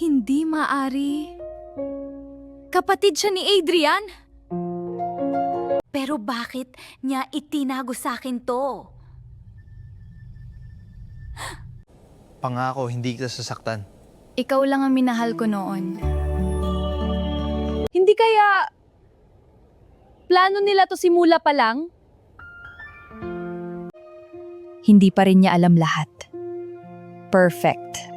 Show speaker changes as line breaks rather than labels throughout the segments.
Hindi maari. Kapatid siya ni Adrian. Pero bakit niya itinago sa akin to?
Pangako, hindi kita sasaktan.
Ikaw lang ang minahal ko noon.
Hindi kaya plano nila to simula pa lang?
Hindi pa rin niya alam lahat. Perfect.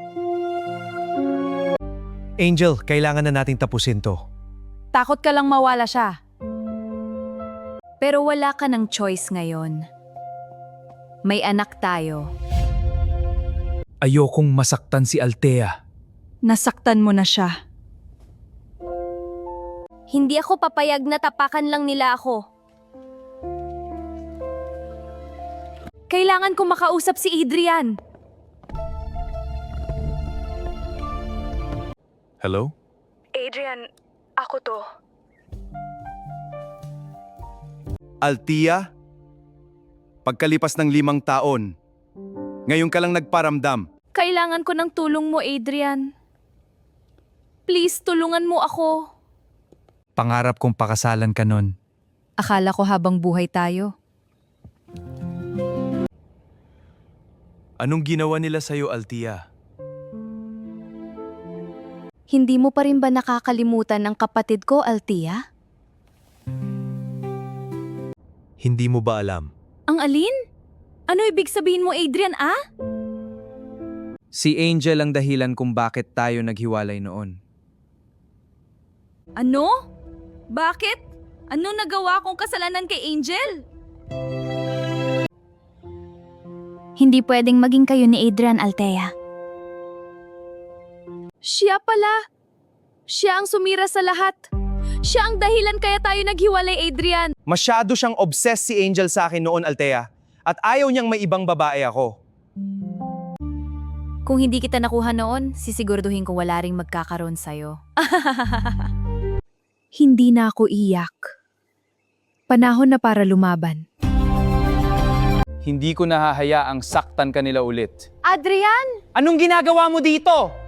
Angel, kailangan na nating tapusin to.
Takot ka lang mawala siya.
Pero wala ka ng choice ngayon. May anak tayo.
Ayokong masaktan si Althea.
Nasaktan mo na siya.
Hindi ako papayag na tapakan lang nila ako.
Kailangan ko makausap si Adrian.
Hello?
Adrian, ako to.
Althea, pagkalipas ng 5 taon, ngayon ka lang nagparamdam.
Kailangan ko ng tulong mo, Adrian. Please, tulungan mo ako.
Pangarap kong pakasalan ka nun.
Akala ko habang buhay tayo.
Anong ginawa nila sa'yo, Althea?
Hindi mo pa rin ba nakakalimutan ang kapatid ko, Althea?
Hindi mo ba alam?
Ang alin? Ano ibig sabihin mo, Adrian, ah?
Si Angel ang dahilan kung bakit tayo naghiwalay noon.
Ano? Bakit? Ano nagawa kong kasalanan kay Angel?
Hindi pwedeng maging kayo ni Adrian, Althea.
Siya pala. Siya ang sumira sa lahat. Siya ang dahilan kaya tayo naghiwalay, Adrian.
Masyado siyang obsessed si Angel sa akin noon, Althea. At ayaw niyang may ibang babae ako.
Kung hindi kita nakuha noon, sisiguraduhin ko wala ring magkakaroon sa'yo. Hindi na ako iyak. Panahon na para lumaban.
Hindi ko nahahayaang saktan kanila ulit.
Adrian!
Anong ginagawa mo dito?